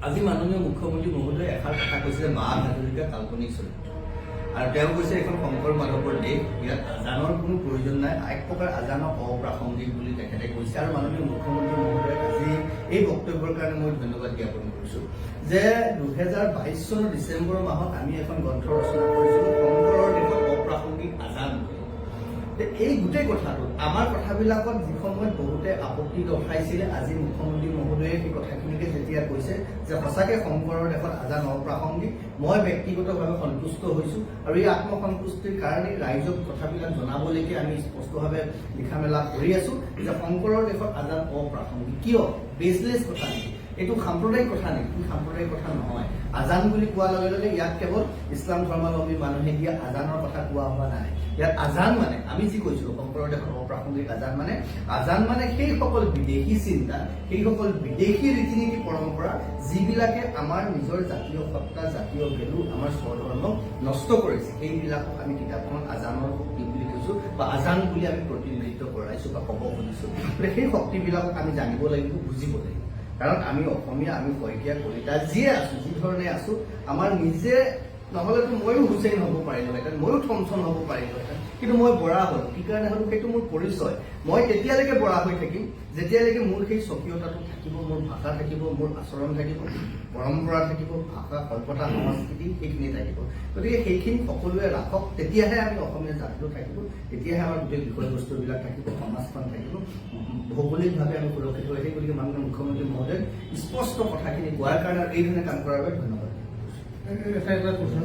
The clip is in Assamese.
আজি মাননীয় মুখ্যমন্ত্ৰী মহোদয়ে এষাৰ কথা কৈছে যে মা হাজৰিকা কাল্পনিক চৰিত্ৰ আৰু তেওঁ কৈছে এখন শংকৰ মাধৱৰ দেশ, ইয়াত আজানৰ কোনো প্ৰয়োজন নাই, এক প্ৰকাৰ আজানক অপ্ৰাসংগিক বুলি তেখেতে কৈছে। আৰু মাননীয় মুখ্যমন্ত্ৰী মহোদয়ে আজি এই বক্তব্যৰ কাৰণে মই ধন্যবাদ জ্ঞাপন কৰিছোঁ যে 2022 চনৰ ডিচেম্বৰ মাহত আমি এখন গ্ৰন্থ ৰচনা কৰিছিলোঁ শংকৰৰ দেশত অপ্ৰাসংগিক আজান বুলি। এই গোটেই কথাটো আমাৰ কথাবিলাকত যি সময়ত বহুতে আপত্তি দৰ্শাইছিলে, আজি মুখ্যমন্ত্ৰী মহোদয়ে সেই কথাখিনিকে যেতিয়া কৈছে যে সঁচাকৈ শংকৰৰ দেশত আজান অপ্ৰাসংগিক, মই ব্যক্তিগতভাৱে সন্তুষ্ট হৈছোঁ। আৰু এই আত্মসন্তুষ্টিৰ কাৰণে ৰাইজক কথাবিলাক জনাবলৈকে আমি স্পষ্টভাৱে লিখা মেলা কৰি আছোঁ যে শংকৰৰ দেশত আজান অপ্ৰাসংগিক। কিয়? বেচলেছ কথা নেকি? এইটো সাম্প্ৰদায়িক কথা নেকি? সাম্প্ৰদায়িক কথা নহয়। আজান বুলি কোৱাৰ লগে লগে ইয়াত কেৱল ইছলাম ধৰ্মাৱলম্বী মানুহে দিয়া আজানৰ কথা কোৱা হোৱা নাই। ইয়াত আজান মানে আমি যি কৈছিলোঁ শংকৰৰ দেশত অপ্ৰাসংগিক আজান মানে সেইসকল বিদেশী চিন্তা, সেইসকল বিদেশী ৰীতি নীতি পৰম্পৰা যিবিলাকে আমাৰ নিজৰ জাতীয় সত্তা, জাতীয় ভেলু, আমাৰ স্বধৰ্মক নষ্ট কৰিছে, সেইবিলাকক আমি কিতাপখনত আজানৰ শক্তি বুলি কৈছোঁ বা আজান বুলি আমি প্ৰতিনিধিত্ব কৰাইছোঁ বা ক'ব খুজিছোঁ। গতিকে সেই শক্তিবিলাকক আমি জানিব লাগিব, বুজিব লাগিব। কাৰণ আমি অসমীয়া, আমি শইকীয়া, কলিতা যিয়ে আছোঁ, যি ধৰণে আছোঁ, আমাৰ নিজে নহ'লেতো ময়ো হুছেইন হ'ব পাৰিলোহেঁতেন, ময়ো থমথম হ'ব পাৰিলোহেঁতেন, কিন্তু মই বৰা হ'লোঁ। কি কাৰণে হ'লোঁ? সেইটো মোৰ পৰিচয়। মই তেতিয়ালৈকে বৰা হৈ থাকিম যেতিয়ালৈকে মোৰ সেই স্বকীয়তাটো থাকিব, মোৰ ভাষা থাকিব, মোৰ আচৰণ থাকিব, পৰম্পৰা থাকিব, ভাষা, সভ্যতা, সংস্কৃতি সেইখিনি থাকিব। গতিকে সেইখিনি সকলোৱে ৰাখক, তেতিয়াহে আমি অসমীয়া জাতিটো থাকিব, তেতিয়াহে আমাৰ গোটেই বিষয়বস্তুবিলাক থাকিব, সমাজখন থাকিব, ভৌগোলিকভাৱে আমি সুৰক্ষিত হৈ থাকিব। গতিকে মাননীয় মুখ্যমন্ত্ৰী মহোদয়ে স্পষ্ট কথাখিনি কোৱাৰ কাৰণে এই ধৰণে কাম কৰাৰ বাবে ধন্যবাদ। এটা কথা